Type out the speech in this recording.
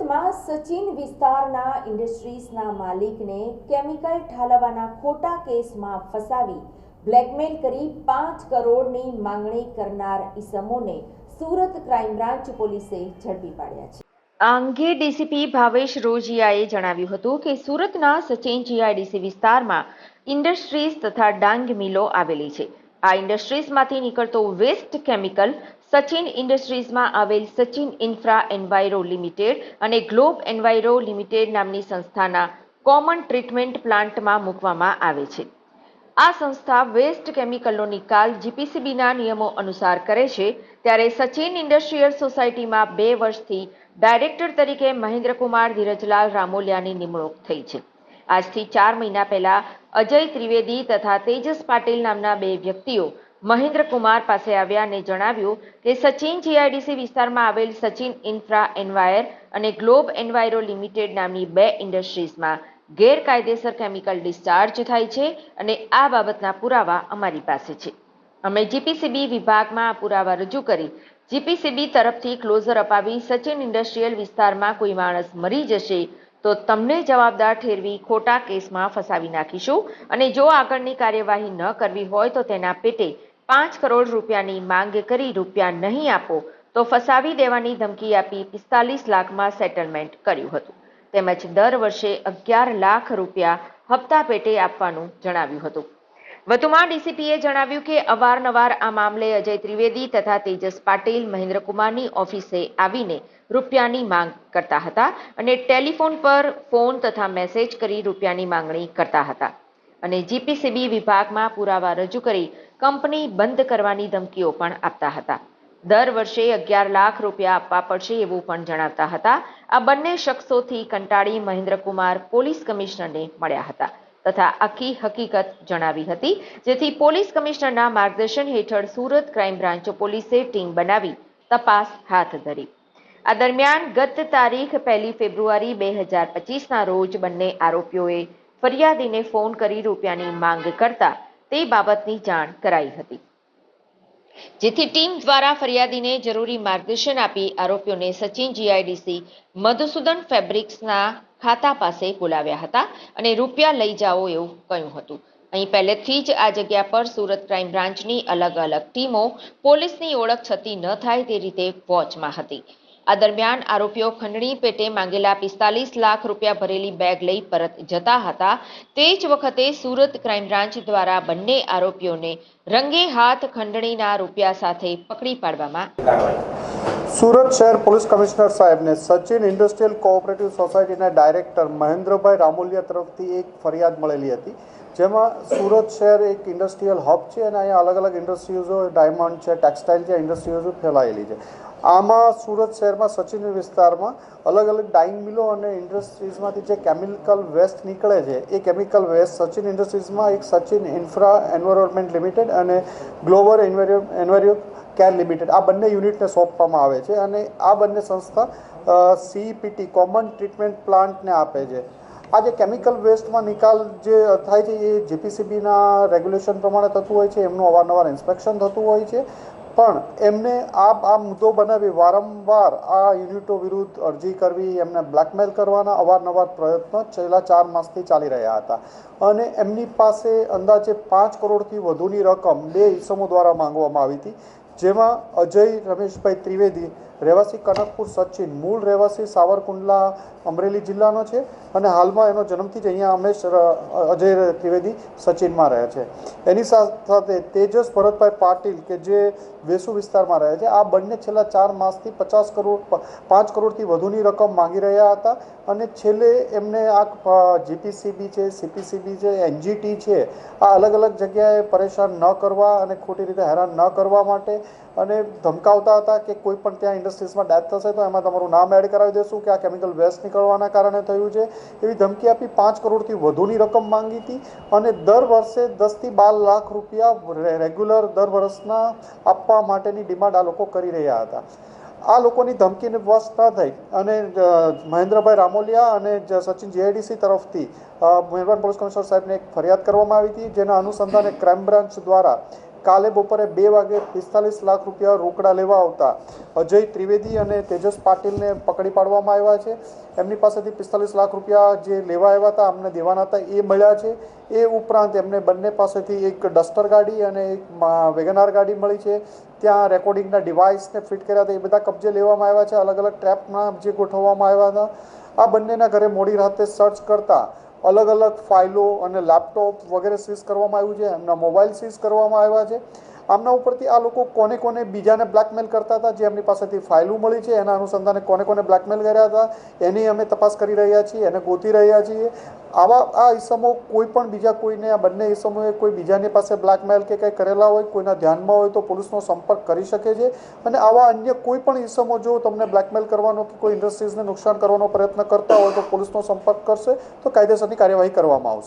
સુરતમાં સચિન વિસ્તારના ઇન્ડસ્ટ્રીઝના માલિકને કેમિકલ ઠાલવવાના ખોટા કેસમાં ફસાવી બ્લેકમેલ કરી 5 કરોડની માંગણી કરનાર ઇસમોને સુરત ક્રાઇમ બ્રાન્ચ પોલીસે ઝડપી પાડ્યા છે। આ અંગે ડીસીપી ભાવેશ રોજિયાએ જણાવ્યું હતું કે સુરતના સચિન જીઆઈડીસી વિસ્તારમાં ઇન્ડસ્ટ્રીઝ તથા ડાંગ મિલો આવેલી છે। આ ઇન્ડસ્ટ્રીઝમાંથી નીકળતો વેસ્ટ કેમિકલ સચિન ઇન્ડસ્ટ્રીઝમાં આવેલ સચિન ઇન્ફ્રા એન્વાયરો લિમિટેડ અને ગ્લોબ એન્વાયરો લિમિટેડ નામની સંસ્થાના કોમન ટ્રીટમેન્ટ પ્લાન્ટમાં મૂકવામાં આવે છે। આ સંસ્થા વેસ્ટ કેમિકલનો નિકાલ જીપીસીબીના નિયમો અનુસાર કરે છે। ત્યારે સચિન ઇન્ડસ્ટ્રીયલ સોસાયટીમાં 2 વર્ષથી ડાયરેક્ટર તરીકે મહેન્દ્રકુમાર ધીરજલાલ રામોલિયાની નિમણૂક થઈ છે। આજથી 4 મહિના પહેલા અજય ત્રિવેદી તથા તેજસ પાટીલ નામના 2 વ્યક્તિઓ મહેન્દ્રકુમાર પાસે આવ્યા અને જણાવ્યું કે સચિન જીઆઈડીસી વિસ્તારમાં આવેલ સચિન ઇન્ફ્રા એન્વાયર અને ગ્લોબ એન્વાયરો લિમિટેડ નામની 2 ઇન્ડસ્ટ્રીઝમાં ગેરકાયદેસર કેમિકલ ડિસ્ચાર્જ થાય છે અને આ બાબતના પુરાવા અમારી પાસે છે। અમે જીપીસીબી વિભાગમાં આ પુરાવા રજૂ કરી જીપીસીબી તરફથી ક્લોઝર અપાવી સચિન ઇન્ડસ્ટ્રીયલ વિસ્તારમાં કોઈ માણસ મરી જશે તો તમને જવાબદાર ઠેરવી ખોટા કેસમાં ફસાવી નાખીશું અને જો આગળની કાર્યવાહી ન કરવી હોય તો તેના પેટે 5 કરોડ રૂપિયાની માંગ કરી રૂપિયા નહીં આપો તો ફસાવી દેવાની ધમકી આપી 45 લાખમાં સેટલમેન્ટ કર્યું હતું। તેમજ દર વર્ષે 11 લાખ રૂપિયા હપ્તા પેટે આપવાનું જણાવ્યું હતું। વધુમાં ડીસીપીએ જણાવ્યું કે અવારનવાર આ મામલે અજય ત્રિવેદી તથા તેજસ પાટીલ મહેન્દ્રકુમારની ઓફિસે આવીને રૂપિયાની માંગ કરતા હતા અને ટેલિફોન પર ફોન તથા મેસેજ કરી રૂપિયાની માંગણી કરતા હતા અને જીપીસીબી વિભાગમાં પુરાવા રજૂ કરી કંપની બંધ કરવાની ધમકીઓ પણ આપતા હતા। દર વર્ષે 11 લાખ રૂપિયા આપવા પડશે એવું પણ જણાવતા હતા। આ બંને શખ્સોથી કંટાળી મહેન્દ્રકુમાર પોલીસ કમિશનરને મળ્યા હતા તથા આખી હકીકત જણાવી હતી, જેથી પોલીસ કમિશનરના માર્ગદર્શન હેઠળ સુરત ક્રાઇમ બ્રાન્ચ પોલીસે ટીમ બનાવી તપાસ હાથ ધરી। આ દરમિયાન ગત તારીખ 1 ફેબ્રુઆરી 2025ના રોજ બંને આરોપીઓએ ફરિયાદીને ફોન કરી રૂપિયાની માંગ કરતા તે બાબતની જાણ કરાઈ હતી, જેથી ટીમ દ્વારા ફરિયાદીને જરૂરી માર્ગદર્શન આપી આરોપીઓને સચિન જીઆઈડીસી મધુસૂદન ફેબ્રિક્સના ખાતા પાસે બોલાવ્યા હતા અને રૂપિયા લઈ જાઓ એવું કહ્યું હતું। અહીં પહેલેથી જ આ જગ્યા પર સુરત ક્રાઇમ બ્રાન્ચની અલગ અલગ ટીમો પોલીસની ઓળખ છતી ન થાય તે રીતે વોચમાં હતી। આ દરમિયાન આરોપીઓ ખંડણી પેટે માંગેલા 45 લાખ રૂપિયા ભરેલી બેગ લઈ પરત જતા હતા। તે જ વખતે સુરત ક્રાઇમ બ્રાન્ચ દ્વારા બંને આરોપીઓને રંગે હાથ ખંડણીના રૂપિયા સાથે પકડી પાડવામાં સુરત શહેર પોલીસ કમિશનર સાહેબને સચિન ઇન્ડસ્ટ્રીયલ કોઓપરેટિવ સોસાયટીના ડાયરેક્ટર મહેન્દ્રભાઈ રામોલિયા તરફથી એક ફરિયાદ મળેલી હતી, જેમાં સુરત શહેર એક ઇન્ડસ્ટ્રીયલ હબ છે અને અહીંયા અલગ અલગ ઇન્ડસ્ટ્રીઝો, ડાયમંડ છે, ટેક્સટાઇલ છે, ઇન્ડસ્ટ્રીઝો ફેલાયેલી છે। આમાં સુરત શહેરમાં સચિન વિસ્તારમાં અલગ અલગ ડાઇંગ મિલો અને ઇન્ડસ્ટ્રીઝમાંથી જે કેમિકલ વેસ્ટ નીકળે છે એ કેમિકલ વેસ્ટ સચિન ઇન્ડસ્ટ્રીઝમાં એક સચિન ઇન્ફ્રા એન્વાયરમેન્ટ લિમિટેડ અને ગ્લોબલ એન્વાયરો કેર લિમિટેડ આ બંને યુનિટને સોંપવામાં આવે છે અને આ બંને સંસ્થા સીપીટી કોમન ટ્રીટમેન્ટ પ્લાન્ટને આપે છે। આ જે કેમિકલ વેસ્ટમાં નિકાલ જે થાય છે એ જીપીસીબીના રેગ્યુલેશન પ્રમાણે થતું હોય છે, એમનું અવારનવાર ઇન્સ્પેક્શન થતું હોય છે, પણ એમને આ મુદ્દો બનાવી વારંવાર આ યુનિટો વિરુદ્ધ અરજી કરવી, એમને બ્લેકમેલ કરવાના અવારનવાર પ્રયત્નો છેલ્લા 4 માસથી ચાલી રહ્યા હતા અને એમની પાસે અંદાજે 5 કરોડથી વધુની રકમ 2 ઇસમો દ્વારા માંગવામાં આવી હતી, જેમાં અજય રમેશભાઈ ત્રિવેદી રહેવાસી કનકપુર સચિન, મૂળ રહેવાસી સાવરકુંડલા અમરેલી જિલ્લાનો છે અને હાલમાં એનો જન્મથી જ અહીંયા હંમેશ અજય ત્રિવેદી સચિનમાં રહે છે। એની સાથે તેજસ ભરતભાઈ પાટીલ કે જે વેસુ વિસ્તારમાં રહે છે। આ બંને છેલ્લા 4 માસથી 5 કરોડથી વધુની રકમ માંગી રહ્યા હતા અને છેલ્લે એમને આ જીપીસીબી છે, સીપીસીબી છે, એનજીટી છે, આ અલગ અલગ જગ્યાએ પરેશાન ન કરવા અને ખોટી રીતે હેરાન ન કરવા માટે અને ધમકાવતા હતા કે કોઈ પણ ત્યાં ઇન્ડસ્ટ્રીઝમાં ડેથ થશે તો એમાં તમારું નામ એડ કરાવી દેશું કે આ કેમિકલ વેસ્ટ નીકળવાના કારણે થયું છે, એવી ધમકી આપી 5 કરોડથી વધુની રકમ માંગી હતી અને દર વર્ષે 10થી 12 લાખ રૂપિયા રેગ્યુલર દર વર્ષના આપવા માટેની ડિમાન્ડ આ લોકો કરી રહ્યા હતા। આ લોકોની ધમકીને વશ ન થઈ અને મહેન્દ્રભાઈ રામોલિયા અને સચિન જીઆઈડીસી તરફથી મહેરબાન પોલીસ કમિશનર સાહેબને એક ફરિયાદ કરવામાં આવી હતી, જેના અનુસંધાને ક્રાઇમ બ્રાન્ચ દ્વારા કાલે બપોરે 2 વાગે 45 લાખ રૂપિયા રોકડા લેવા આવતા અજય ત્રિવેદી અને તેજસ પાટીલને પકડી પાડવામાં આવ્યા છે. એમની પાસેથી 45 લાખ રૂપિયા જે લેવા આવ્યા હતા અમને દેવાના હતા એ મળ્યા છે. એ ઉપરાંત એમને બંને પાસેથી એક ડસ્ટર ગાડી અને એક વેગનાર ગાડી મળી છે. ત્યાં રેકોર્ડિંગના ડિવાઇસને ફિટ કર્યા હતા એ બધા કબજે લેવામાં આવ્યા છે. અલગ અલગ ટ્રેપના જે ગોઠવવામાં આવ્યા હતા. આ બંનેના ઘરે મોડી રાતે સર્ચ કરતા અલગ અલગ ફાઇલો અને લેપટોપ વગેરે સીઝ કરવામાં આવ્યું છે. એમના મોબાઈલ સીઝ કરવામાં આવ્યા છે. આમના ઉપરથી આ લોકો કોને કોને બીજાને બ્લેકમેલ કરતા હતા, જે એમની પાસેથી ફાઇલો મળી છે એના અનુસંધાને કોને કોને બ્લેકમેલ કર્યા હતા એની અમે તપાસ કરી રહ્યા છીએ, એને ગોતી રહ્યા છીએ. આ ઈસમો કોઈ પણ બીજા કોઈને, આ બંને ઈસમોએ કોઈ બીજાની પાસે બ્લેકમેલ કે કંઈ કરેલા હોય, કોઈના ધ્યાનમાં હોય તો પોલીસનો સંપર્ક કરી શકે છે. અને આવા અન્ય કોઈ પણ ઈસમો જો તમને બ્લેકમેલ કરવાનો કે કોઈ ઇન્ડસ્ટ્રીઝને નુકસાન કરવાનો પ્રયત્ન કરતા હોય તો પોલીસનો સંપર્ક કરશે તો કાયદેસરની કાર્યવાહી કરવામાં આવશે.